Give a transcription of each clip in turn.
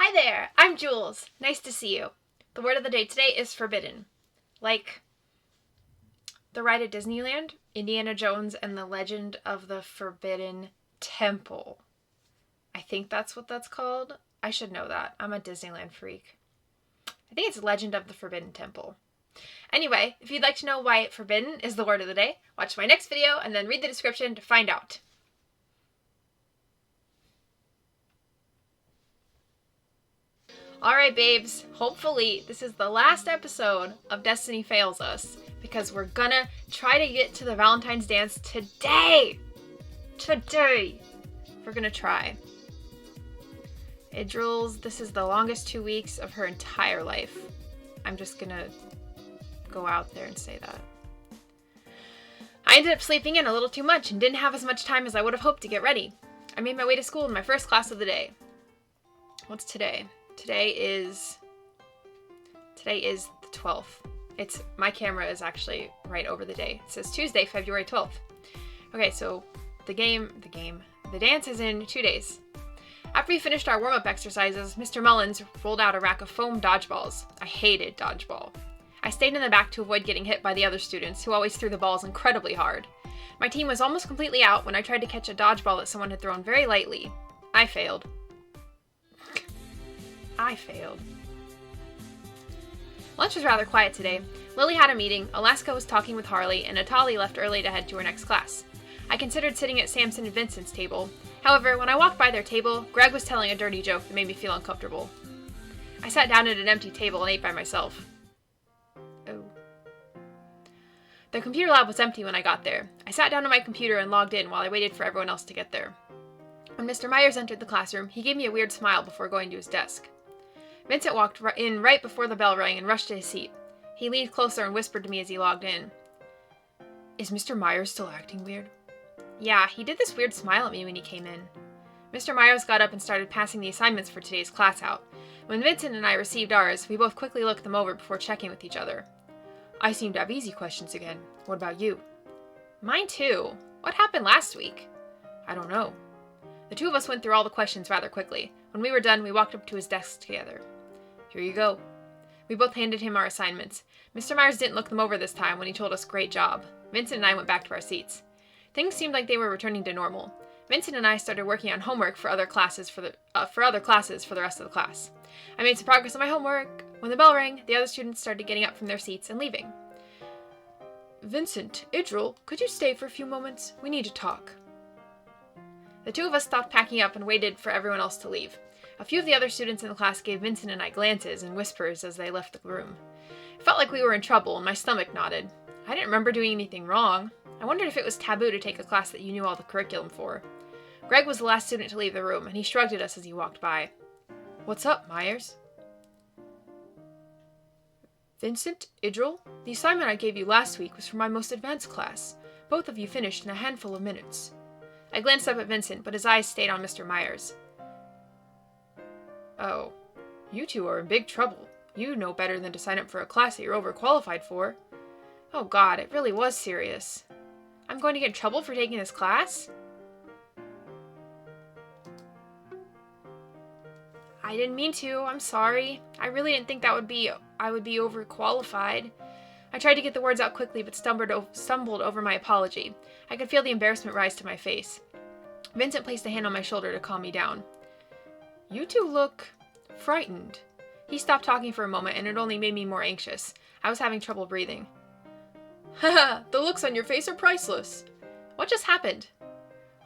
Hi there, I'm Jules. Nice to see you. The word of the day today is forbidden. Like the ride at Disneyland, Indiana Jones and the Legend of the Forbidden Temple. I think that's what that's called. I should know that. I'm a Disneyland freak. I think it's Legend of the Forbidden Temple. Anyway, if you'd like to know why forbidden is the word of the day, watch my next video and then read the description to find out. Alright babes, hopefully this is the last episode of Destiny Fails Us because we're gonna try to get to the Valentine's dance today! Today! We're gonna try. Idril's, this is the longest 2 weeks of her entire life. I'm just gonna go out there and say that. I ended up sleeping in a little too much and didn't have as much time as I would have hoped to get ready. I made my way to school in my first class of the day. What's today? Today is the 12th. My camera is actually right over the day. It says Tuesday, February 12th. Okay, so the dance is in 2 days. After we finished our warm-up exercises, Mr. Mullins rolled out a rack of foam dodgeballs. I hated dodgeball. I stayed in the back to avoid getting hit by the other students, who always threw the balls incredibly hard. My team was almost completely out when I tried to catch a dodgeball that someone had thrown very lightly. I failed. Lunch was rather quiet today. Lily had a meeting, Alaska was talking with Harley, and Atali left early to head to her next class. I considered sitting at Samson and Vincent's table. However, when I walked by their table, Greg was telling a dirty joke that made me feel uncomfortable. I sat down at an empty table and ate by myself. Oh. The computer lab was empty when I got there. I sat down at my computer and logged in while I waited for everyone else to get there. When Mr. Myers entered the classroom, he gave me a weird smile before going to his desk. Vincent walked in right before the bell rang and rushed to his seat. He leaned closer and whispered to me as he logged in. Is Mr. Myers still acting weird? Yeah, he did this weird smile at me when he came in. Mr. Myers got up and started passing the assignments for today's class out. When Vincent and I received ours, we both quickly looked them over before checking with each other. I seem to have easy questions again. What about you? Mine too. What happened last week? I don't know. The two of us went through all the questions rather quickly. When we were done, we walked up to his desk together. Here you go. We both handed him our assignments. Mr. Myers didn't look them over this time when he told us great job. Vincent and I went back to our seats. Things seemed like they were returning to normal. Vincent and I started working on homework for other classes for the rest of the class. I made some progress on my homework. When the bell rang, the other students started getting up from their seats and leaving. Vincent, Idril, could you stay for a few moments? We need to talk. The two of us stopped packing up and waited for everyone else to leave. A few of the other students in the class gave Vincent and I glances and whispers as they left the room. It felt like we were in trouble and my stomach knotted. I didn't remember doing anything wrong. I wondered if it was taboo to take a class that you knew all the curriculum for. Greg was the last student to leave the room, and he shrugged at us as he walked by. What's up, Myers? Vincent, Idril, the assignment I gave you last week was for my most advanced class. Both of you finished in a handful of minutes. I glanced up at Vincent, but his eyes stayed on Mr. Myers. Oh, you two are in big trouble. You know better than to sign up for a class that you're overqualified for. Oh God, it really was serious. I'm going to get in trouble for taking this class? I didn't mean to, I'm sorry. I really didn't think I would be overqualified. I tried to get the words out quickly but stumbled over my apology. I could feel the embarrassment rise to my face. Vincent placed a hand on my shoulder to calm me down. You two look frightened. He stopped talking for a moment and it only made me more anxious. I was having trouble breathing. Haha, the looks on your face are priceless. What just happened?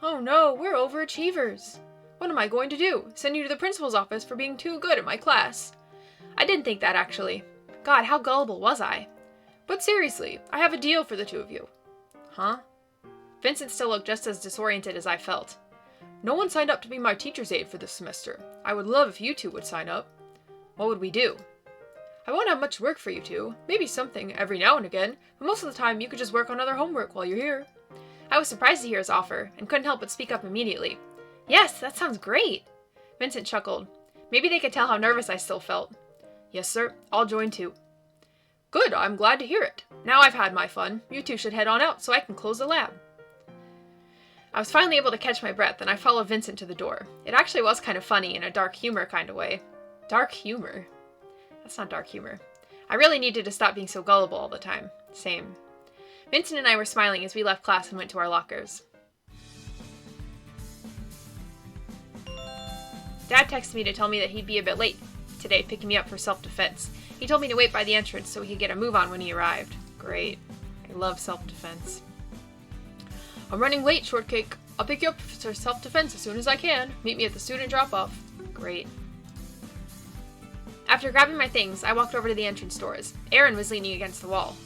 Oh no, we're overachievers. What am I going to do? Send you to the principal's office for being too good at my class? I didn't think that actually. God, how gullible was I? But seriously, I have a deal for the two of you. Huh? Vincent still looked just as disoriented as I felt. No one signed up to be my teacher's aide for this semester. I would love if you two would sign up. What would we do? I won't have much work for you two. Maybe something every now and again, but most of the time you could just work on other homework while you're here. I was surprised to hear his offer, and couldn't help but speak up immediately. Yes, that sounds great. Vincent chuckled. Maybe they could tell how nervous I still felt. Yes, sir. I'll join too. Good, I'm glad to hear it. Now I've had my fun. You two should head on out so I can close the lab. I was finally able to catch my breath, and I followed Vincent to the door. It actually was kind of funny in a dark humor kind of way. Dark humor? That's not dark humor. I really needed to stop being so gullible all the time. Same. Vincent and I were smiling as we left class and went to our lockers. Dad texted me to tell me that he'd be a bit late today picking me up for self-defense. He told me to wait by the entrance so he could get a move on when he arrived. Great. I love self-defense. I'm running late, Shortcake. I'll pick you up for self-defense as soon as I can. Meet me at the student drop-off. Great. After grabbing my things, I walked over to the entrance doors. Erin was leaning against the wall.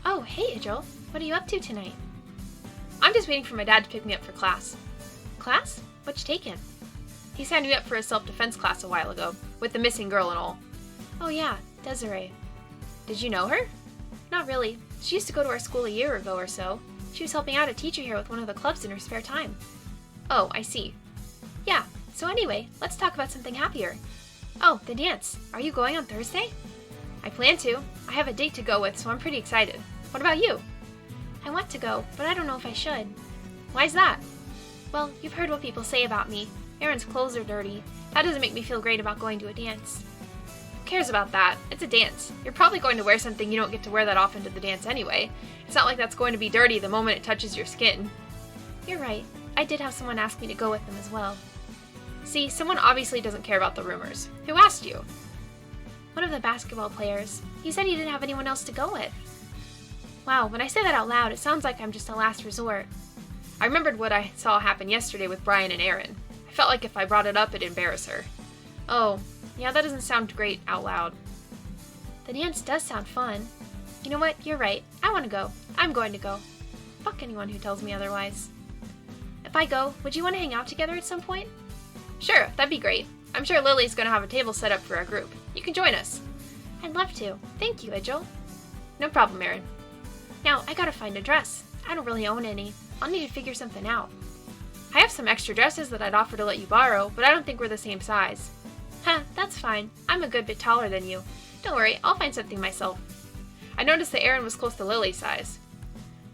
Oh, hey, Idril. What are you up to tonight? I'm just waiting for my dad to pick me up for class. Class? What you taking? He signed me up for a self-defense class a while ago, with the missing girl and all. Oh yeah, Desiree. Did you know her? Not really. She used to go to our school a year ago or so. She was helping out a teacher here with one of the clubs in her spare time. Oh, I see. Yeah, so anyway, let's talk about something happier. Oh, the dance. Are you going on Thursday? I plan to. I have a date to go with, so I'm pretty excited. What about you? I want to go, but I don't know if I should. Why's that? Well, you've heard what people say about me. Erin's clothes are dirty. That doesn't make me feel great about going to a dance. Who cares about that? It's a dance. You're probably going to wear something you don't get to wear that often to the dance anyway. It's not like that's going to be dirty the moment it touches your skin. You're right. I did have someone ask me to go with them as well. See, someone obviously doesn't care about the rumors. Who asked you? One of the basketball players. He said he didn't have anyone else to go with. Wow, when I say that out loud, it sounds like I'm just a last resort. I remembered what I saw happen yesterday with Brian and Erin. I felt like if I brought it up, it'd embarrass her. Oh, yeah, that doesn't sound great out loud. The dance does sound fun. You know what? You're right. I want to go. I'm going to go. Fuck anyone who tells me otherwise. If I go, would you want to hang out together at some point? Sure, that'd be great. I'm sure Lily's going to have a table set up for our group. You can join us. I'd love to. Thank you, Idril. No problem, Erin. Now, I gotta find a dress. I don't really own any. I'll need to figure something out. I have some extra dresses that I'd offer to let you borrow, but I don't think we're the same size. Huh, that's fine. I'm a good bit taller than you. Don't worry, I'll find something myself. I noticed that Erin was close to Lily's size.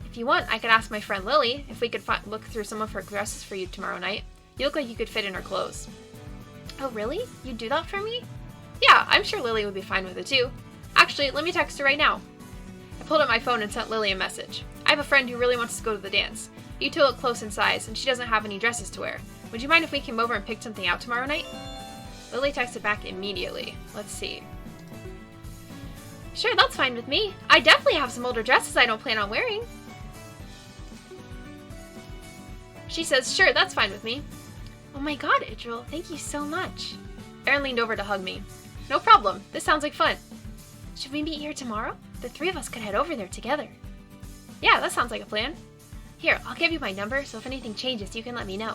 If you want, I could ask my friend Lily if we could look through some of her dresses for you tomorrow night. You look like you could fit in her clothes. Oh, really? You'd do that for me? Yeah, I'm sure Lily would be fine with it too. Actually, let me text her right now. I pulled up my phone and sent Lily a message. I have a friend who really wants to go to the dance. You two look close in size, and she doesn't have any dresses to wear. Would you mind if we came over and picked something out tomorrow night? Lily texted back immediately. Let's see. Sure, that's fine with me. I definitely have some older dresses I don't plan on wearing. She says, sure, that's fine with me. Oh my god, Idril, thank you so much. Erin leaned over to hug me. No problem. This sounds like fun. Should we meet here tomorrow? The three of us could head over there together. Yeah, that sounds like a plan. Here, I'll give you my number, so if anything changes, you can let me know.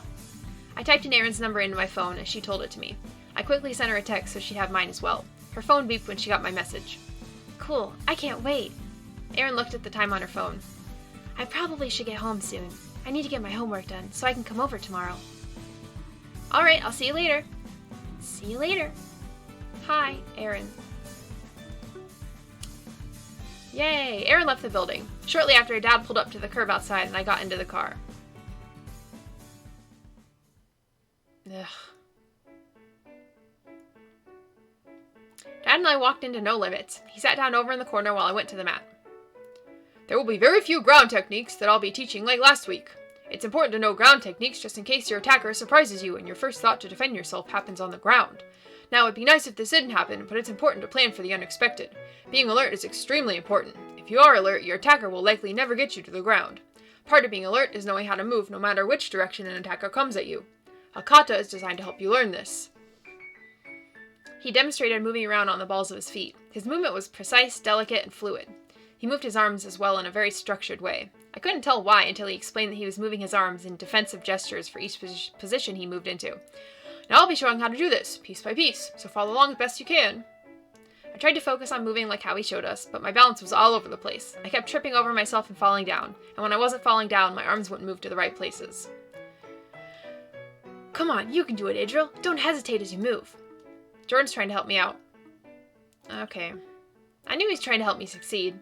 I typed in Erin's number into my phone as she told it to me. I quickly sent her a text so she'd have mine as well. Her phone beeped when she got my message. Cool, I can't wait. Erin looked at the time on her phone. I probably should get home soon. I need to get my homework done, so I can come over tomorrow. Alright, I'll see you later. See you later. Hi, Erin. Yay! Erin left the building. Shortly after, Dad pulled up to the curb outside and I got into the car. Ugh. Dad and I walked into No Limits. He sat down over in the corner while I went to the mat. There will be very few ground techniques that I'll be teaching like last week. It's important to know ground techniques just in case your attacker surprises you and your first thought to defend yourself happens on the ground. Now, it'd be nice if this didn't happen, but it's important to plan for the unexpected. Being alert is extremely important. If you are alert, your attacker will likely never get you to the ground. Part of being alert is knowing how to move no matter which direction an attacker comes at you. A kata is designed to help you learn this. He demonstrated moving around on the balls of his feet. His movement was precise, delicate, and fluid. He moved his arms as well in a very structured way. I couldn't tell why until he explained that he was moving his arms in defensive gestures for each position he moved into. Now I'll be showing how to do this, piece by piece, so follow along as best you can. I tried to focus on moving like how he showed us, but my balance was all over the place. I kept tripping over myself and falling down, and when I wasn't falling down, my arms wouldn't move to the right places. Come on, you can do it, Idril. Don't hesitate as you move. Jordan's trying to help me out. Okay. I knew he was trying to help me succeed.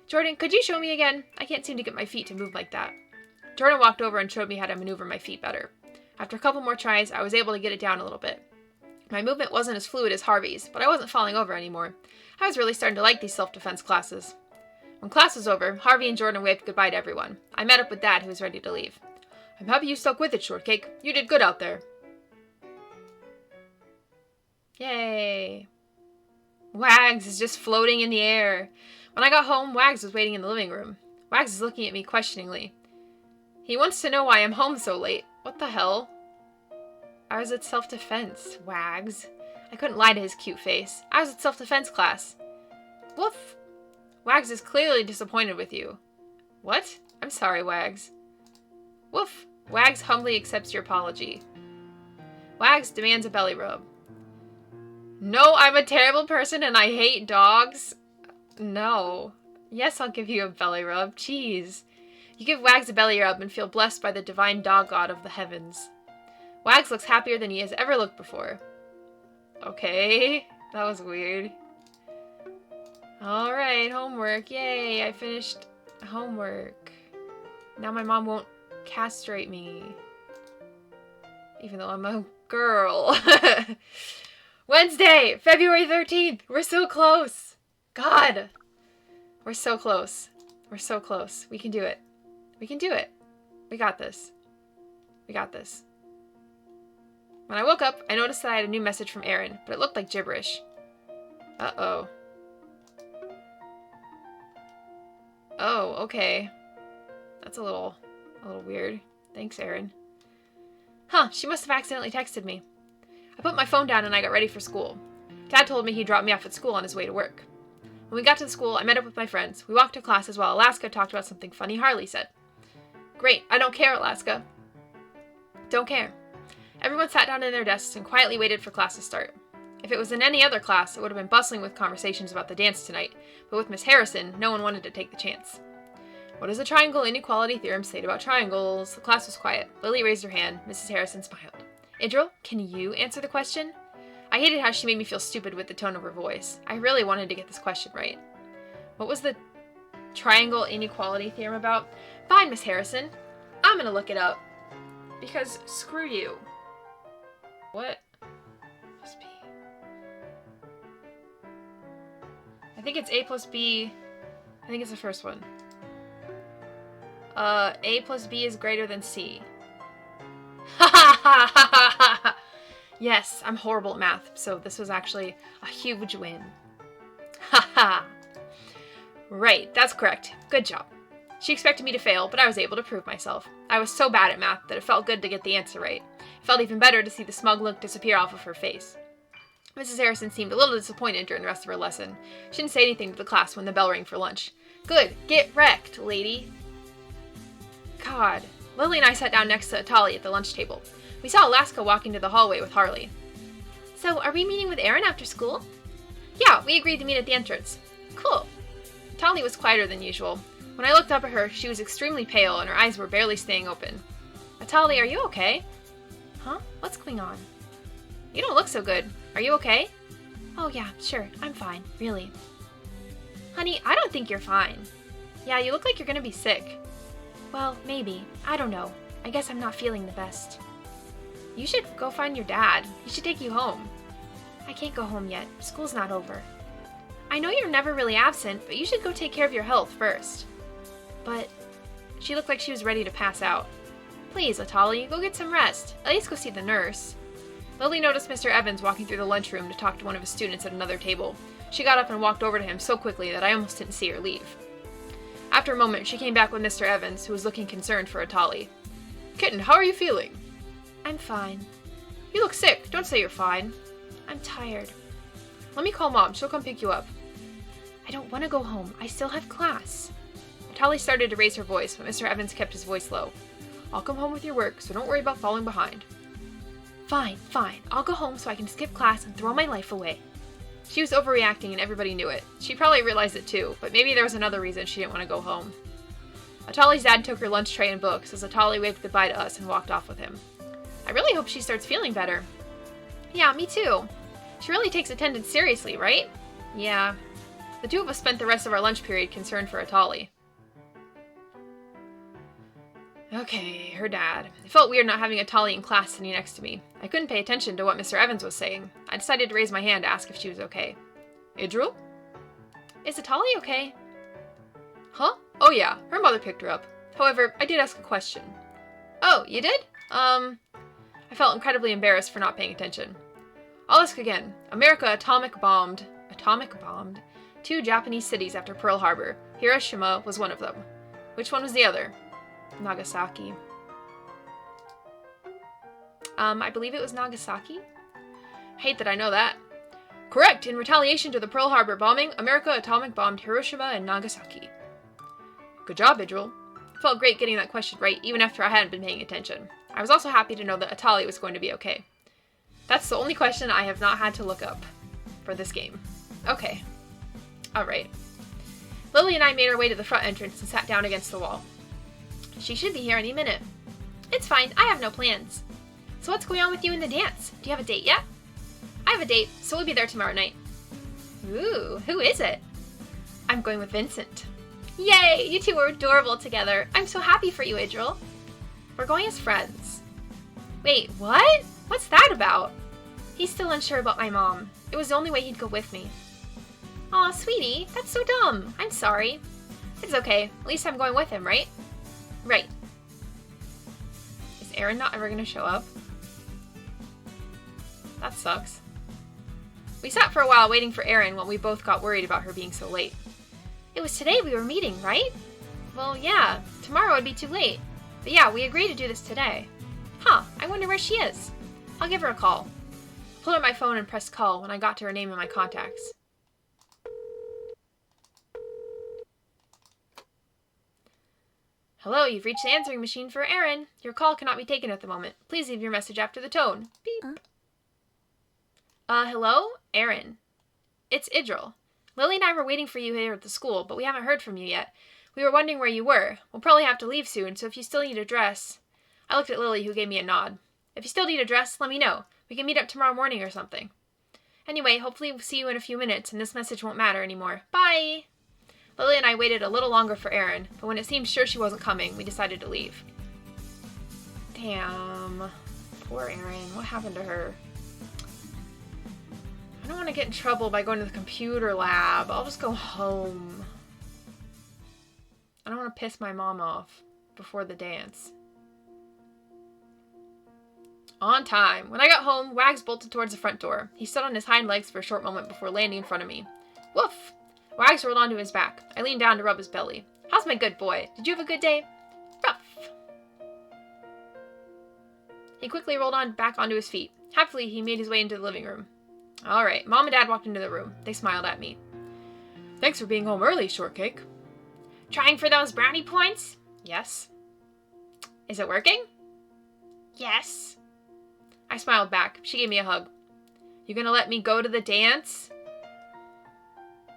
Jordan, could you show me again? I can't seem to get my feet to move like that. Jordan walked over and showed me how to maneuver my feet better. After a couple more tries, I was able to get it down a little bit. My movement wasn't as fluid as Harvey's, but I wasn't falling over anymore. I was really starting to like these self-defense classes. When class was over, Harvey and Jordan waved goodbye to everyone. I met up with Dad, who was ready to leave. I'm happy you stuck with it, Shortcake. You did good out there. Yay. Wags is just floating in the air. When I got home, Wags was waiting in the living room. Wags is looking at me questioningly. He wants to know why I'm home so late. What the hell? I was at self-defense, Wags. I couldn't lie to his cute face. I was at self-defense class. Woof. Wags is clearly disappointed with you. What? I'm sorry, Wags. Woof. Wags humbly accepts your apology. Wags demands a belly rub. No, I'm a terrible person and I hate dogs. No. Yes, I'll give you a belly rub. Jeez. You give Wags a belly rub and feel blessed by the divine dog god of the heavens. Wags looks happier than he has ever looked before. Okay, that was weird. Alright, homework. Yay, I finished homework. Now my mom won't castrate me. Even though I'm a girl. Wednesday, February 13th. We're so close. God. We're so close. We're so close. We can do it. We can do it. We got this. We got this. When I woke up, I noticed that I had a new message from Erin, but it looked like gibberish. Uh-oh. Oh, okay. That's a little weird. Thanks, Erin. Huh, she must have accidentally texted me. I put my phone down and I got ready for school. Dad told me he'd drop me off at school on his way to work. When we got to the school, I met up with my friends. We walked to classes while Alaska talked about something funny Harley said. Great, I don't care, Alaska. Don't care. Everyone sat down in their desks and quietly waited for class to start. If it was in any other class, it would have been bustling with conversations about the dance tonight, but with Miss Harrison, no one wanted to take the chance. What does the triangle inequality theorem say about triangles? The class was quiet. Lily raised her hand. Mrs. Harrison smiled. Idril, can you answer the question? I hated how she made me feel stupid with the tone of her voice. I really wanted to get this question right. What was the triangle inequality theorem about? Fine, Miss Harrison. I'm gonna look it up. Because screw you. What? Must be. I think it's A plus B. I think it's the first one. A plus B is greater than C. Ha ha ha ha ha ha! Yes, I'm horrible at math, so this was actually a huge win. Ha ha! Right, that's correct. Good job. She expected me to fail, but I was able to prove myself. I was so bad at math that it felt good to get the answer right. It felt even better to see the smug look disappear off of her face. Mrs. Harrison seemed a little disappointed during the rest of her lesson. She didn't say anything to the class when the bell rang for lunch. Good, get wrecked, lady. God. Lily and I sat down next to Atali at the lunch table. We saw Alaska walk into the hallway with Harley. So, are we meeting with Erin after school? Yeah, we agreed to meet at the entrance. Cool. Atali was quieter than usual. When I looked up at her, she was extremely pale and her eyes were barely staying open. Atali, are you okay? Huh? What's going on? You don't look so good. Are you okay? Oh yeah, sure. I'm fine. Really. Honey, I don't think you're fine. Yeah, you look like you're gonna be sick. Well, maybe. I don't know. I guess I'm not feeling the best. You should go find your dad. He should take you home. I can't go home yet. School's not over. I know you're never really absent, but you should go take care of your health first. But she looked like she was ready to pass out. Please, Atali, go get some rest. At least go see the nurse. Lily noticed Mr. Evans walking through the lunchroom to talk to one of his students at another table. She got up and walked over to him so quickly that I almost didn't see her leave. After a moment, she came back with Mr. Evans, who was looking concerned for Atali. Kitten, how are you feeling? I'm fine. You look sick. Don't say you're fine. I'm tired. Let me call Mom. She'll come pick you up. I don't want to go home. I still have class. Atali started to raise her voice, but Mr. Evans kept his voice low. I'll come home with your work, so don't worry about falling behind. Fine, fine. I'll go home so I can skip class and throw my life away. She was overreacting and everybody knew it. She probably realized it too, but maybe there was another reason she didn't want to go home. Atali's dad took her lunch tray and books as Atali waved goodbye to us and walked off with him. I really hope she starts feeling better. Yeah, me too. She really takes attendance seriously, right? Yeah. The two of us spent the rest of our lunch period concerned for Atali. Okay, her dad. It felt weird not having Atali in class sitting next to me. I couldn't pay attention to what Mr. Evans was saying. I decided to raise my hand to ask if she was okay. Idril? Is Atali okay? Huh? Oh yeah, her mother picked her up. However, I did ask a question. Oh, you did? I felt incredibly embarrassed for not paying attention. I'll ask again. America atomic bombed 2 Japanese cities after Pearl Harbor. Hiroshima was one of them. Which one was the other? Nagasaki. I believe it was Nagasaki? I hate that I know that. Correct! In retaliation to the Pearl Harbor bombing, America atomic bombed Hiroshima and Nagasaki. Good job, Idril. It felt great getting that question right, even after I hadn't been paying attention. I was also happy to know that Atali was going to be okay. That's the only question I have not had to look up for this game. Okay. Alright. Lily and I made our way to the front entrance and sat down against the wall. She should be here any minute. It's fine, I have no plans. So what's going on with you in the dance? Do you have a date yet? I have a date, so we'll be there tomorrow night. Ooh, who is it? I'm going with Vincent. Yay, you two are adorable together. I'm so happy for you, Idril. We're going as friends. Wait, what? What's that about? He's still unsure about my mom. It was the only way he'd go with me. Aw, sweetie, that's so dumb. I'm sorry. It's okay. At least I'm going with him, right? Right. Is Erin not ever going to show up? That sucks. We sat for a while waiting for Erin while we both got worried about her being so late. It was today we were meeting, right? Well, yeah. Tomorrow would be too late. But yeah, we agreed to do this today. Huh, I wonder where she is. I'll give her a call. I pulled out my phone and pressed call when I got to her name in my contacts. Hello, you've reached the answering machine for Erin. Your call cannot be taken at the moment. Please leave your message after the tone. Beep. Hello? Erin. It's Idril. Lily and I were waiting for you here at the school, but we haven't heard from you yet. We were wondering where you were. We'll probably have to leave soon, so if you still need a dress... I looked at Lily, who gave me a nod. If you still need a dress, let me know. We can meet up tomorrow morning or something. Anyway, hopefully we'll see you in a few minutes, and this message won't matter anymore. Bye! Lily and I waited a little longer for Erin, but when it seemed sure she wasn't coming, we decided to leave. Damn. Poor Erin. What happened to her? I don't want to get in trouble by going to the computer lab. I'll just go home. I don't want to piss my mom off before the dance. On time. When I got home, Wags bolted towards the front door. He stood on his hind legs for a short moment before landing in front of me. Woof! Wags rolled onto his back. I leaned down to rub his belly. How's my good boy? Did you have a good day? Ruff! He quickly rolled back onto his feet. Happily, he made his way into the living room. Alright, Mom and Dad walked into the room. They smiled at me. Thanks for being home early, Shortcake. Trying for those brownie points? Yes. Is it working? Yes. I smiled back. She gave me a hug. You gonna let me go to the dance?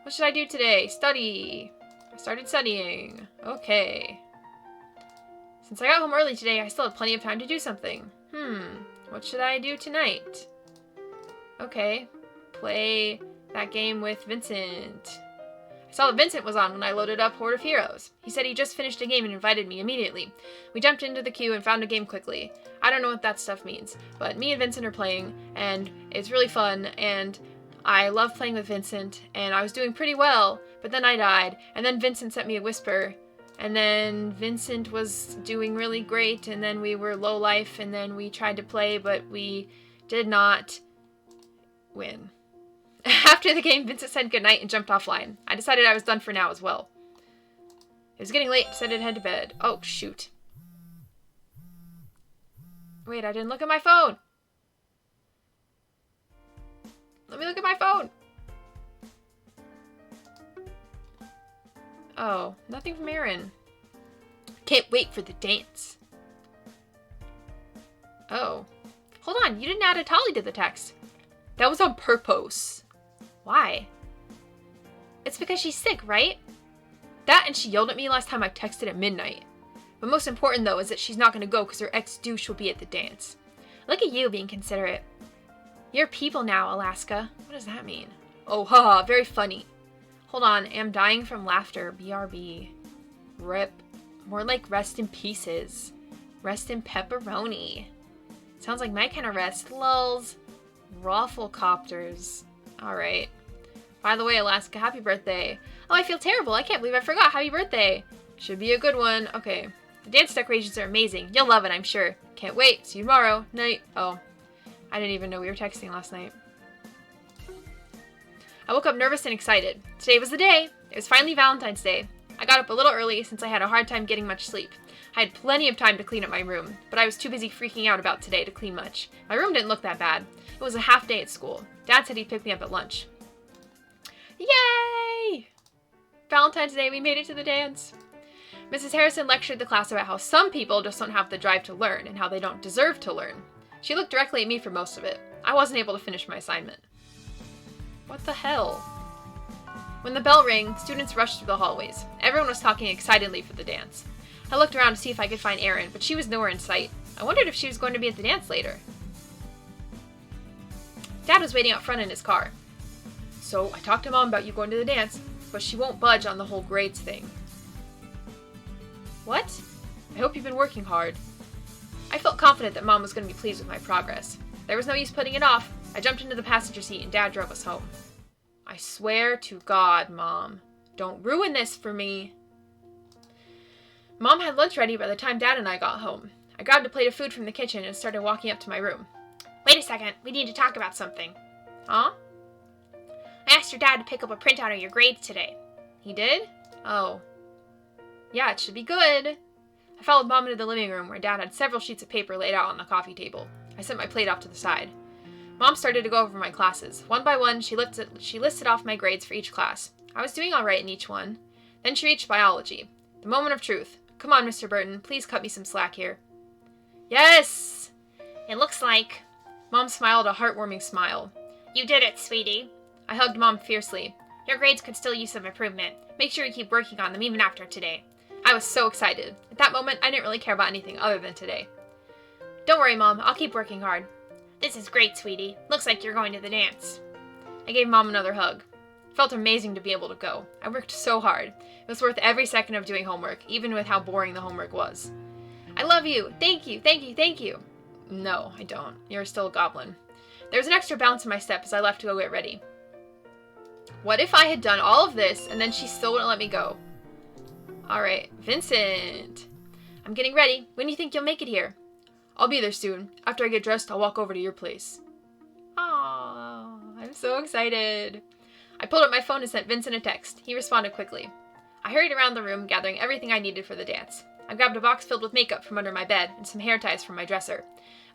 What should I do today? Study. I started studying. Okay. Since I got home early today, I still have plenty of time to do something. What should I do tonight? Okay. Play that game with Vincent. I saw that Vincent was on when I loaded up Horde of Heroes. He said he just finished a game and invited me immediately. We jumped into the queue and found a game quickly. I don't know what that stuff means, but me and Vincent are playing, and it's really fun, and I love playing with Vincent, and I was doing pretty well, but then I died, and then Vincent sent me a whisper, and then Vincent was doing really great, and then we were low life, and then we tried to play, but we did not win. After the game, Vincent said goodnight and jumped offline. I decided I was done for now as well. It was getting late, decided to head to bed. Oh, shoot. Wait, I didn't look at my phone. Let me look at my phone. Oh, nothing from Erin. Can't wait for the dance. Oh. Hold on, you didn't add Atali to the text. That was on purpose. Why? It's because she's sick, right? That and she yelled at me last time I texted at midnight. But most important though is that she's not going to go because her ex-douche will be at the dance. Look at you being considerate. You're people now, Alaska. What does that mean? Oh, haha, very funny. Hold on, am dying from laughter. BRB. RIP. More like rest in pieces. Rest in pepperoni. Sounds like my kind of rest. Lulz. Rafflecopters. Alright. By the way, Alaska, happy birthday. Oh, I feel terrible. I can't believe I forgot. Happy birthday. Should be a good one. Okay. The dance decorations are amazing. You'll love it, I'm sure. Can't wait. See you tomorrow. Night. Oh. I didn't even know we were texting last night. I woke up nervous and excited. Today was the day. It was finally Valentine's Day. I got up a little early since I had a hard time getting much sleep. I had plenty of time to clean up my room, but I was too busy freaking out about today to clean much. My room didn't look that bad. It was a half day at school. Dad said he'd pick me up at lunch. Yay! Valentine's Day, we made it to the dance. Mrs. Harrison lectured the class about how some people just don't have the drive to learn and how they don't deserve to learn. She looked directly at me for most of it. I wasn't able to finish my assignment. What the hell? When the bell rang, students rushed through the hallways. Everyone was talking excitedly for the dance. I looked around to see if I could find Erin, but she was nowhere in sight. I wondered if she was going to be at the dance later. Dad was waiting out front in his car. So, I talked to Mom about you going to the dance, but she won't budge on the whole grades thing. What? I hope you've been working hard. I felt confident that Mom was going to be pleased with my progress. There was no use putting it off. I jumped into the passenger seat and Dad drove us home. I swear to God, Mom, don't ruin this for me. Mom had lunch ready by the time Dad and I got home. I grabbed a plate of food from the kitchen and started walking up to my room. Wait a second, we need to talk about something. Huh? I asked your dad to pick up a printout of your grades today. He did? Oh. Yeah, it should be good. I followed Mom into the living room where Dad had several sheets of paper laid out on the coffee table. I set my plate off to the side. Mom started to go over my classes. One by one, she listed off my grades for each class. I was doing all right in each one. Then she reached biology. The moment of truth. Come on, Mr. Burton, please cut me some slack here. Yes! It looks like... Mom smiled a heartwarming smile. You did it, sweetie. I hugged Mom fiercely. Your grades could still use some improvement. Make sure you keep working on them even after today. I was so excited. At that moment, I didn't really care about anything other than today. Don't worry, Mom. I'll keep working hard. This is great, sweetie. Looks like you're going to the dance. I gave Mom another hug. It felt amazing to be able to go. I worked so hard. It was worth every second of doing homework, even with how boring the homework was. I love you. Thank you, thank you, thank you. No, I don't. You're still a goblin. There was an extra bounce in my step as I left to go get ready. What if I had done all of this and then she still wouldn't let me go? Alright, Vincent. I'm getting ready. When do you think you'll make it here? I'll be there soon. After I get dressed, I'll walk over to your place. Aww, I'm so excited. I pulled up my phone and sent Vincent a text. He responded quickly. I hurried around the room, gathering everything I needed for the dance. I grabbed a box filled with makeup from under my bed and some hair ties from my dresser.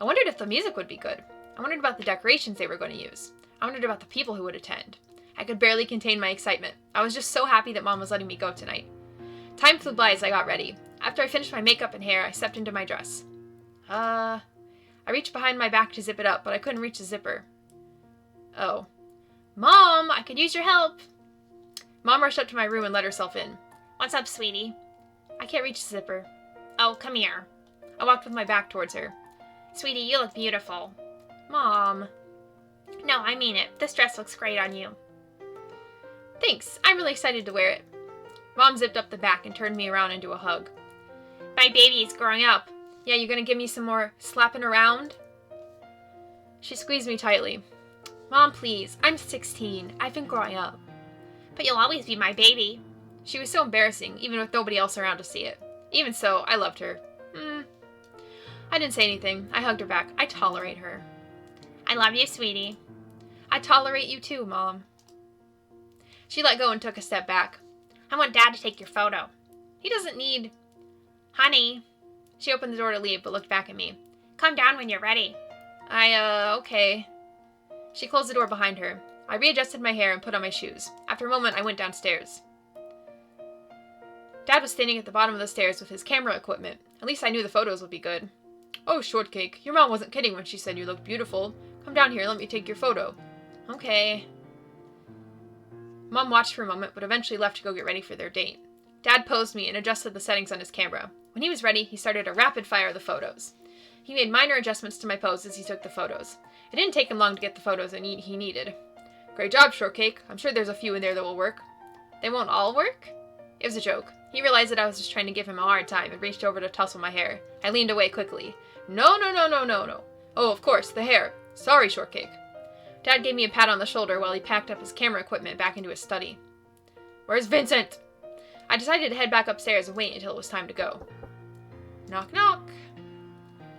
I wondered if the music would be good. I wondered about the decorations they were going to use. I wondered about the people who would attend. I could barely contain my excitement. I was just so happy that Mom was letting me go tonight. Time flew by as I got ready. After I finished my makeup and hair, I stepped into my dress. I reached behind my back to zip it up, but I couldn't reach the zipper. Oh. Mom, I could use your help. Mom rushed up to my room and let herself in. What's up, sweetie? I can't reach the zipper. Oh, come here. I walked with my back towards her. Sweetie, you look beautiful. Mom. No, I mean it. This dress looks great on you. Thanks. I'm really excited to wear it. Mom zipped up the back and turned me around into a hug. My baby is growing up. Yeah, you gonna give me some more slapping around? She squeezed me tightly. Mom, please. I'm 16. I've been growing up. But you'll always be my baby. She was so embarrassing, even with nobody else around to see it. Even so, I loved her. I didn't say anything. I hugged her back. I tolerate her. I love you, sweetie. I tolerate you too, Mom. She let go and took a step back. I want Dad to take your photo. He doesn't need... Honey. She opened the door to leave, but looked back at me. Come down when you're ready. Okay. She closed the door behind her. I readjusted my hair and put on my shoes. After a moment, I went downstairs. Dad was standing at the bottom of the stairs with his camera equipment. At least I knew the photos would be good. Oh, Shortcake, your mom wasn't kidding when she said you looked beautiful. Come down here and let me take your photo. Okay. Mom watched for a moment, but eventually left to go get ready for their date. Dad posed me and adjusted the settings on his camera. When he was ready, he started a rapid fire of the photos. He made minor adjustments to my pose as he took the photos. It didn't take him long to get the photos he needed. Great job, Shortcake. I'm sure there's a few in there that will work. They won't all work? It was a joke. He realized that I was just trying to give him a hard time and reached over to tussle my hair. I leaned away quickly. No, no, no, no, no, no. Oh, of course, the hair. Sorry, Shortcake. Dad gave me a pat on the shoulder while he packed up his camera equipment back into his study. Where's Vincent? I decided to head back upstairs and wait until it was time to go. Knock, knock.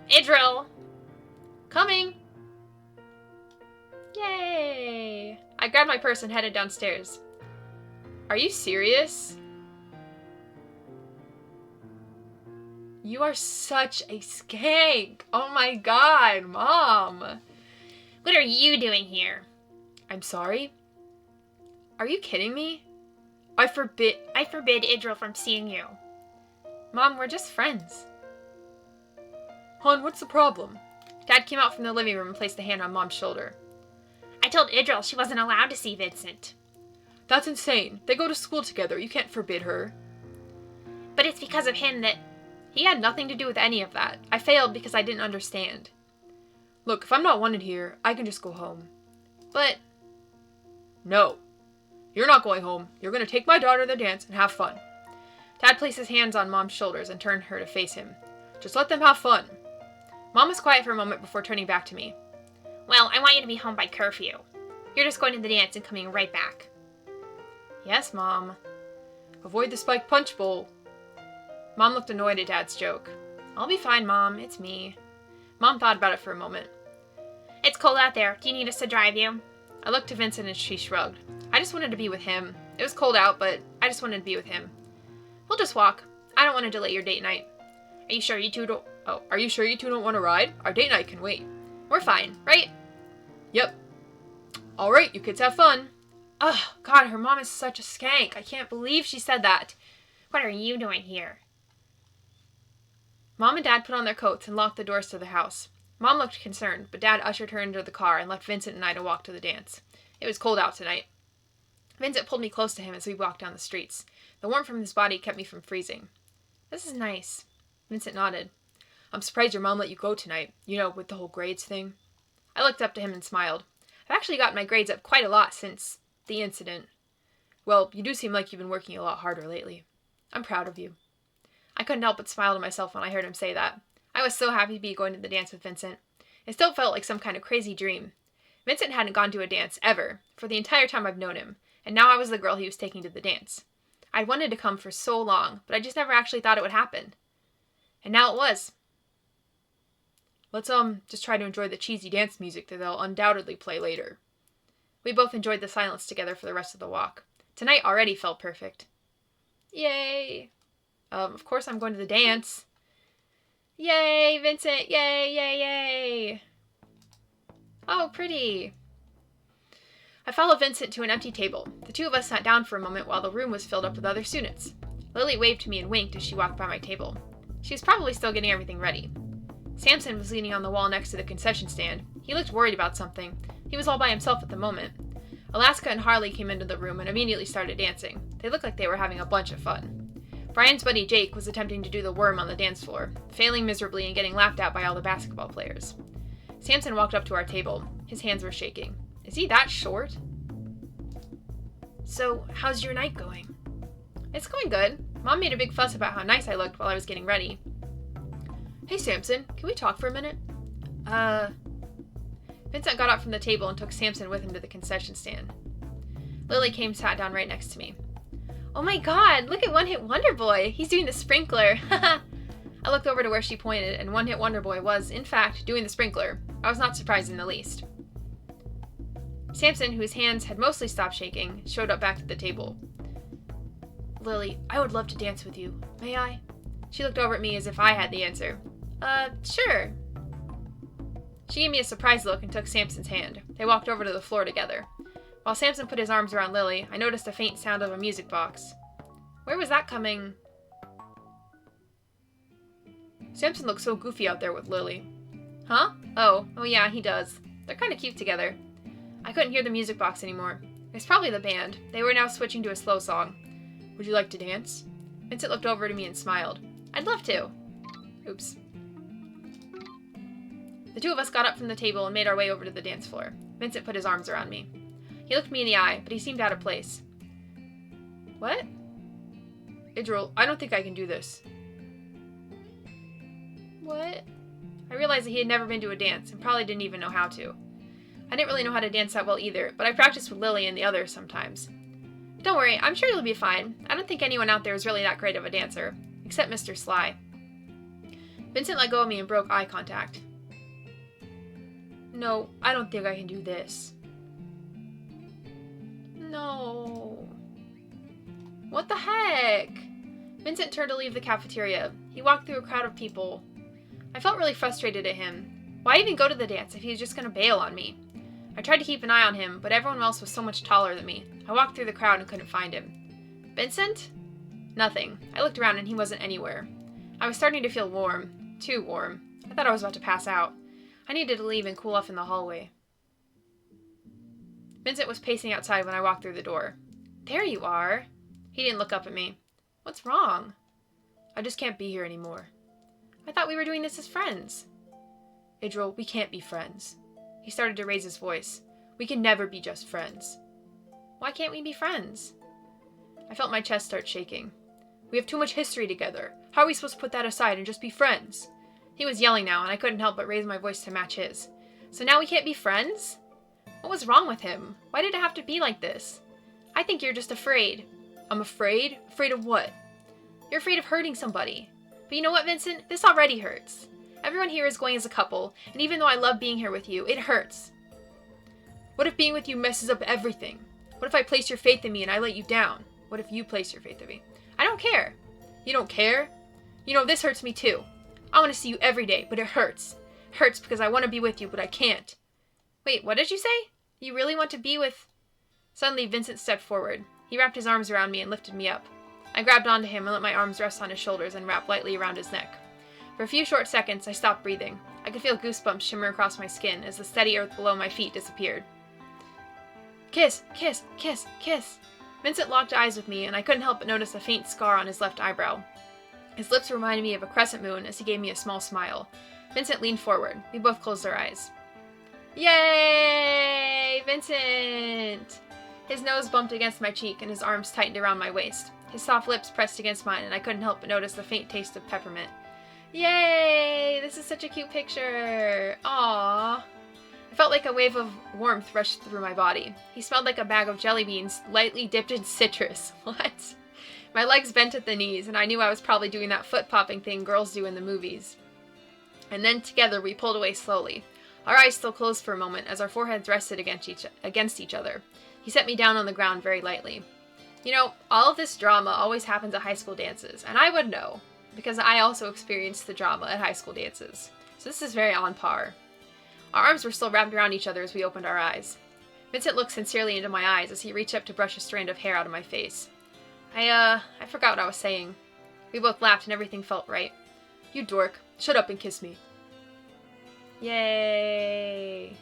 Idril! Coming! Yay! I grabbed my purse and headed downstairs. Are you serious? You are such a skank! Oh my god, Mom! What are you doing here? I'm sorry? Are you kidding me? I forbid Idril from seeing you. Mom, we're just friends. Hon, what's the problem? Dad came out from the living room and placed a hand on Mom's shoulder. I told Idril she wasn't allowed to see Vincent. That's insane. They go to school together. You can't forbid her. But it's because of him that... He had nothing to do with any of that. I failed because I didn't understand. Look, if I'm not wanted here, I can just go home. But... No. You're not going home. You're going to take my daughter to the dance and have fun. Dad placed his hands on Mom's shoulders and turned her to face him. Just let them have fun. Mom was quiet for a moment before turning back to me. Well, I want you to be home by curfew. You're just going to the dance and coming right back. Yes, Mom. Avoid the spiked punch bowl. Mom looked annoyed at Dad's joke. I'll be fine, Mom. It's me. Mom thought about it for a moment. It's cold out there. Do you need us to drive you? I looked to Vincent and she shrugged. I just wanted to be with him. It was cold out, but I just wanted to be with him. We'll just walk. I don't want to delay your date night. Are you sure you two don't... Oh, are you sure you two don't want to ride? Our date night can wait. We're fine, right? Yep. All right, you kids have fun. Ugh, God, her mom is such a skank. I can't believe she said that. What are you doing here? Mom and Dad put on their coats and locked the doors to the house. Mom looked concerned, but Dad ushered her into the car and left Vincent and I to walk to the dance. It was cold out tonight. Vincent pulled me close to him as we walked down the streets. The warmth from his body kept me from freezing. This is nice. Vincent nodded. I'm surprised your mom let you go tonight. You know, with the whole grades thing. I looked up to him and smiled. I've actually gotten my grades up quite a lot since the incident. Well, you do seem like you've been working a lot harder lately. I'm proud of you. I couldn't help but smile to myself when I heard him say that. I was so happy to be going to the dance with Vincent. It still felt like some kind of crazy dream. Vincent hadn't gone to a dance, ever, for the entire time I've known him, and now I was the girl he was taking to the dance. I'd wanted to come for so long, but I just never actually thought it would happen. And now it was. Let's, just try to enjoy the cheesy dance music that they'll undoubtedly play later. We both enjoyed the silence together for the rest of the walk. Tonight already felt perfect. Yay! Of course I'm going to the dance. Yay, Vincent! Yay, yay, yay! Oh, pretty. I followed Vincent to an empty table. The two of us sat down for a moment while the room was filled up with other students. Lily waved to me and winked as she walked by my table. She was probably still getting everything ready. Samson was leaning on the wall next to the concession stand. He looked worried about something. He was all by himself at the moment. Alaska and Harley came into the room and immediately started dancing. They looked like they were having a bunch of fun. Brian's buddy Jake was attempting to do the worm on the dance floor, failing miserably and getting laughed at by all the basketball players. Samson walked up to our table. His hands were shaking. Is he that short? So, how's your night going? It's going good. Mom made a big fuss about how nice I looked while I was getting ready. Hey Samson, can we talk for a minute? Vincent got up from the table and took Samson with him to the concession stand. Lily came and sat down right next to me. Oh my god, look at One Hit Wonder Boy! He's doing the sprinkler! I looked over to where she pointed, and One Hit Wonder Boy was, in fact, doing the sprinkler. I was not surprised in the least. Samson, whose hands had mostly stopped shaking, showed up back at the table. Lily, I would love to dance with you. May I? She looked over at me as if I had the answer. Sure. She gave me a surprised look and took Samson's hand. They walked over to the floor together. While Samson put his arms around Lily, I noticed a faint sound of a music box. Where was that coming? Samson looks so goofy out there with Lily. Huh? Oh yeah, he does. They're kind of cute together. I couldn't hear the music box anymore. It's probably the band. They were now switching to a slow song. Would you like to dance? Vincent looked over to me and smiled. I'd love to. Oops. The two of us got up from the table and made our way over to the dance floor. Vincent put his arms around me. He looked me in the eye, but he seemed out of place. What? Idril, I don't think I can do this. What? I realized that he had never been to a dance and probably didn't even know how to. I didn't really know how to dance that well either, but I practiced with Lily and the others sometimes. Don't worry, I'm sure you'll be fine. I don't think anyone out there is really that great of a dancer, except Mr. Sly. Vincent let go of me and broke eye contact. No, I don't think I can do this. No. What the heck? Vincent turned to leave the cafeteria. He walked through a crowd of people. I felt really frustrated at him. Why even go to the dance if he was just going to bail on me? I tried to keep an eye on him, but everyone else was so much taller than me. I walked through the crowd and couldn't find him. Vincent? Nothing. I looked around and he wasn't anywhere. I was starting to feel warm. Too warm. I thought I was about to pass out. I needed to leave and cool off in the hallway. Vincent was pacing outside when I walked through the door. There you are. He didn't look up at me. What's wrong? I just can't be here anymore. I thought we were doing this as friends. Idril, we can't be friends. He started to raise his voice. We can never be just friends. Why can't we be friends? I felt my chest start shaking. We have too much history together. How are we supposed to put that aside and just be friends? He was yelling now, and I couldn't help but raise my voice to match his. So now we can't be friends? What was wrong with him? Why did it have to be like this? I think you're just afraid. I'm afraid? Afraid of what? You're afraid of hurting somebody. But you know what, Vincent? This already hurts. Everyone here is going as a couple, and even though I love being here with you, it hurts. What if being with you messes up everything? What if I place your faith in me and I let you down? What if you place your faith in me? I don't care. You don't care? You know, this hurts me too. I want to see you every day, but it hurts. It hurts because I want to be with you, but I can't. Wait, what did you say? You really want to be with... Suddenly, Vincent stepped forward. He wrapped his arms around me and lifted me up. I grabbed onto him and let my arms rest on his shoulders and wrap lightly around his neck. For a few short seconds, I stopped breathing. I could feel goosebumps shimmer across my skin as the steady earth below my feet disappeared. Kiss, kiss, kiss, kiss. Vincent locked eyes with me, and I couldn't help but notice a faint scar on his left eyebrow. His lips reminded me of a crescent moon as he gave me a small smile. Vincent leaned forward. We both closed our eyes. Yay! Vincent! His nose bumped against my cheek, and his arms tightened around my waist. His soft lips pressed against mine, and I couldn't help but notice the faint taste of peppermint. Yay! This is such a cute picture! Aww! I felt like a wave of warmth rushed through my body. He smelled like a bag of jelly beans, lightly dipped in citrus. What? My legs bent at the knees, and I knew I was probably doing that foot-popping thing girls do in the movies. And then together we pulled away slowly. Our eyes still closed for a moment as our foreheads rested against each other. He set me down on the ground very lightly. You know, all of this drama always happens at high school dances, and I would know, because I also experienced the drama at high school dances. So this is very on par. Our arms were still wrapped around each other as we opened our eyes. Vincent looked sincerely into my eyes as he reached up to brush a strand of hair out of my face. I forgot what I was saying. We both laughed and everything felt right. You dork. Shut up and kiss me. Yay!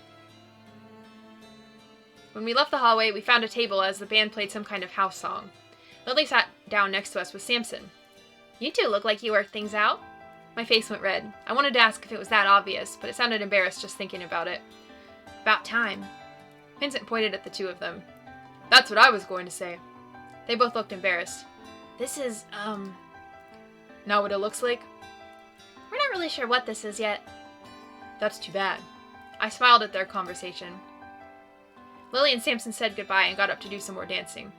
When we left the hallway, we found a table as the band played some kind of house song. Lily sat down next to us with Samson. You two look like you worked things out. My face went red. I wanted to ask if it was that obvious, but it sounded embarrassed just thinking about it. About time. Vincent pointed at the two of them. That's what I was going to say. They both looked embarrassed. This is, not what it looks like? We're not really sure what this is yet. That's too bad. I smiled at their conversation. Lily and Samson said goodbye and got up to do some more dancing.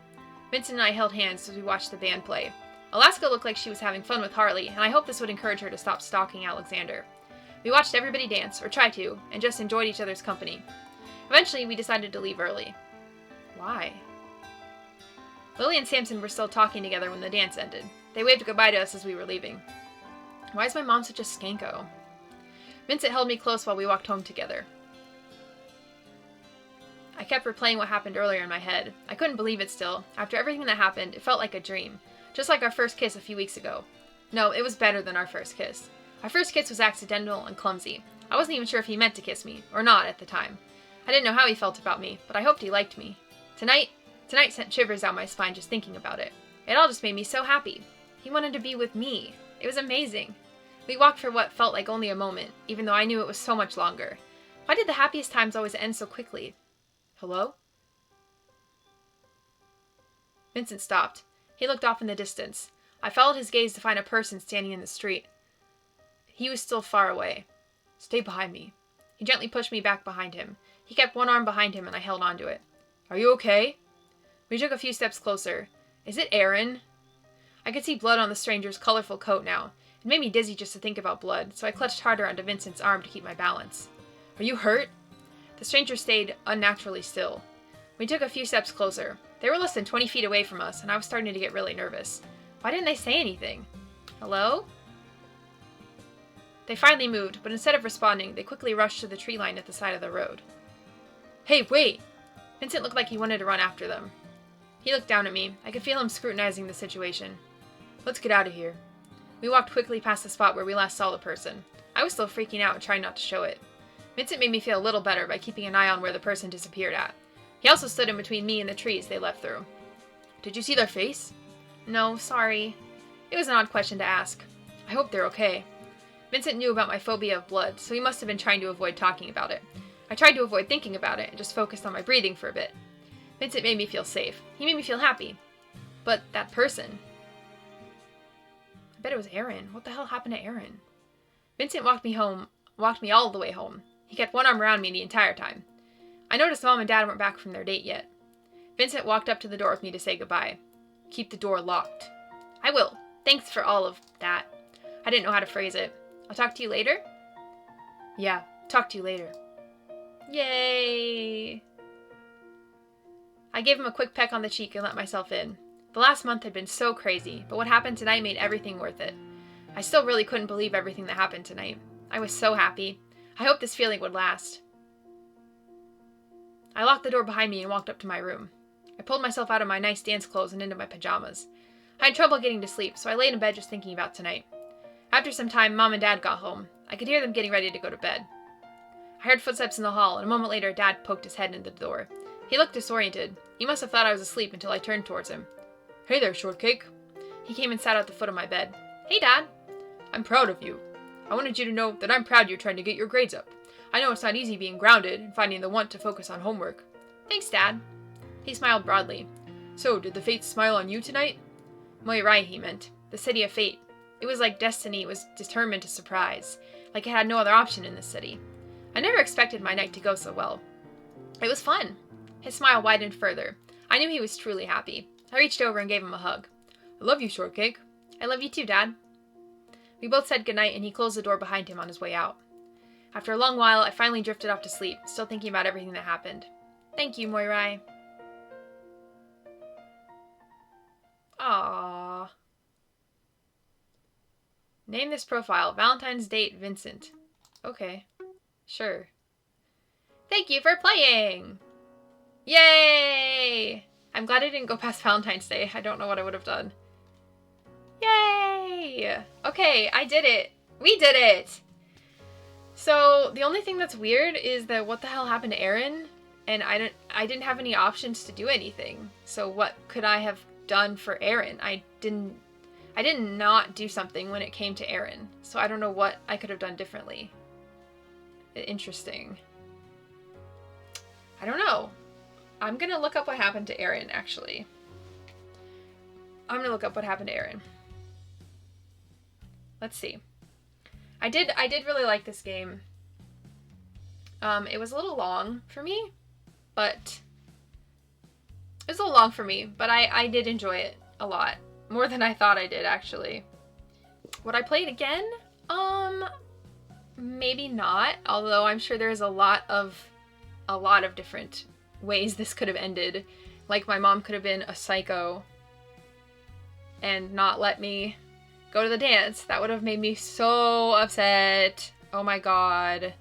Vincent and I held hands as we watched the band play. Alaska looked like she was having fun with Harley, and I hoped this would encourage her to stop stalking Alexander. We watched everybody dance, or try to, and just enjoyed each other's company. Eventually, we decided to leave early. Why? Lily and Samson were still talking together when the dance ended. They waved goodbye to us as we were leaving. Why is my mom such a skanko? Vincent held me close while we walked home together. I kept replaying what happened earlier in my head. I couldn't believe it still. After everything that happened, it felt like a dream. Just like our first kiss a few weeks ago. No, it was better than our first kiss. Our first kiss was accidental and clumsy. I wasn't even sure if he meant to kiss me, or not at the time. I didn't know how he felt about me, but I hoped he liked me. Tonight sent shivers down my spine just thinking about it. It all just made me so happy. He wanted to be with me. It was amazing. We walked for what felt like only a moment, even though I knew it was so much longer. Why did the happiest times always end so quickly? Hello? Vincent stopped. He looked off in the distance. I followed his gaze to find a person standing in the street. He was still far away. Stay behind me. He gently pushed me back behind him. He kept one arm behind him and I held onto it. Are you okay? We took a few steps closer. Is it Erin? I could see blood on the stranger's colorful coat now. It made me dizzy just to think about blood, so I clutched harder onto Vincent's arm to keep my balance. Are you hurt? The stranger stayed unnaturally still. We took a few steps closer. They were less than 20 feet away from us, and I was starting to get really nervous. Why didn't they say anything? Hello? They finally moved, but instead of responding, they quickly rushed to the tree line at the side of the road. Hey, wait! Vincent looked like he wanted to run after them. He looked down at me. I could feel him scrutinizing the situation. Let's get out of here. We walked quickly past the spot where we last saw the person. I was still freaking out and trying not to show it. Vincent made me feel a little better by keeping an eye on where the person disappeared at. He also stood in between me and the trees they left through. Did you see their face? No, sorry. It was an odd question to ask. I hope they're okay. Vincent knew about my phobia of blood, so he must have been trying to avoid talking about it. I tried to avoid thinking about it and just focused on my breathing for a bit. Vincent made me feel safe. He made me feel happy. But that person... I bet it was Erin. What the hell happened to Erin? Vincent walked me all the way home. He kept one arm around me the entire time. I noticed Mom and Dad weren't back from their date yet. Vincent walked up to the door with me to say goodbye. Keep the door locked. I will. Thanks for all of that. I didn't know how to phrase it. I'll talk to you later? Yeah, talk to you later. Yay! I gave him a quick peck on the cheek and let myself in. The last month had been so crazy, but what happened tonight made everything worth it. I still really couldn't believe everything that happened tonight. I was so happy. I hoped this feeling would last. I locked the door behind me and walked up to my room. I pulled myself out of my nice dance clothes and into my pajamas. I had trouble getting to sleep, so I laid in bed just thinking about tonight. After some time, Mom and Dad got home. I could hear them getting ready to go to bed. I heard footsteps in the hall, and a moment later, Dad poked his head into the door. He looked disoriented. He must have thought I was asleep until I turned towards him. Hey there, Shortcake. He came and sat at the foot of my bed. Hey, Dad. I'm proud of you. I wanted you to know that I'm proud you're trying to get your grades up. I know it's not easy being grounded and finding the want to focus on homework. Thanks, Dad. He smiled broadly. So, did the fates smile on you tonight? Moirai, he meant. The city of fate. It was like destiny was determined to surprise, like it had no other option in this city. I never expected my night to go so well. It was fun. His smile widened further. I knew he was truly happy. I reached over and gave him a hug. I love you, Shortcake. I love you too, Dad. We both said goodnight and he closed the door behind him on his way out. After a long while, I finally drifted off to sleep, still thinking about everything that happened. Thank you, Moirai. Aww. Name this profile. Valentine's date, Vincent. Okay. Sure. Thank you for playing! Yay! I'm glad I didn't go past Valentine's Day. I don't know what I would have done. Yay! Okay, I did it. We did it! So, the only thing that's weird is that what the hell happened to Erin? And I didn't have any options to do anything. So what could I have done for Erin? I did not do something when it came to Erin. So I don't know what I could have done differently. Interesting. I don't know. I'm gonna look up what happened to Erin, actually. I'm gonna look up what happened to Erin. Let's see. I did really like this game. It was a little long for me, but it was a little long for me, but I did enjoy it a lot. More than I thought I did, actually. Would I play it again? Maybe not, although I'm sure there's a lot of different ways this could have ended. Like, my mom could have been a psycho and not let me go to the dance. That would have made me so upset. Oh my god.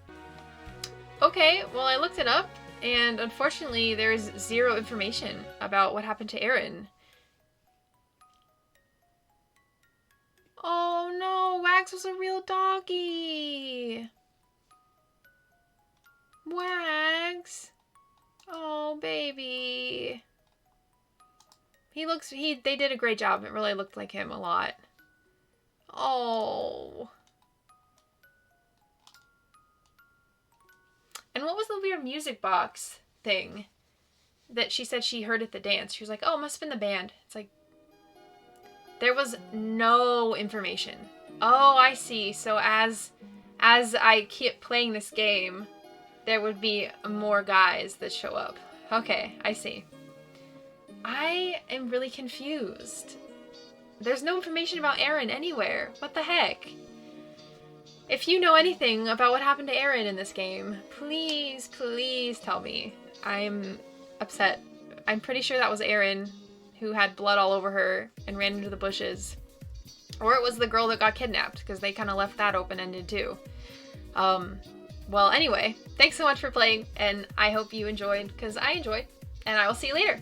Okay, well, I looked it up, and unfortunately there's zero information about what happened to Erin. Oh no, Wags was a real doggy. Wags. Oh, baby. They did a great job. It really looked like him a lot. Oh. And what was the weird music box thing that she said she heard at the dance? She was like, oh, it must have been the band. It's like, there was no information. Oh, I see. So as I keep playing this game, there would be more guys that show up. Okay, I see. I am really confused. There's no information about Erin anywhere. What the heck? If you know anything about what happened to Erin in this game, please, please tell me. I'm upset. I'm pretty sure that was Erin who had blood all over her and ran into the bushes. Or it was the girl that got kidnapped, because they kind of left that open-ended too. Well, anyway, thanks so much for playing, and I hope you enjoyed, because I enjoyed, and I will see you later.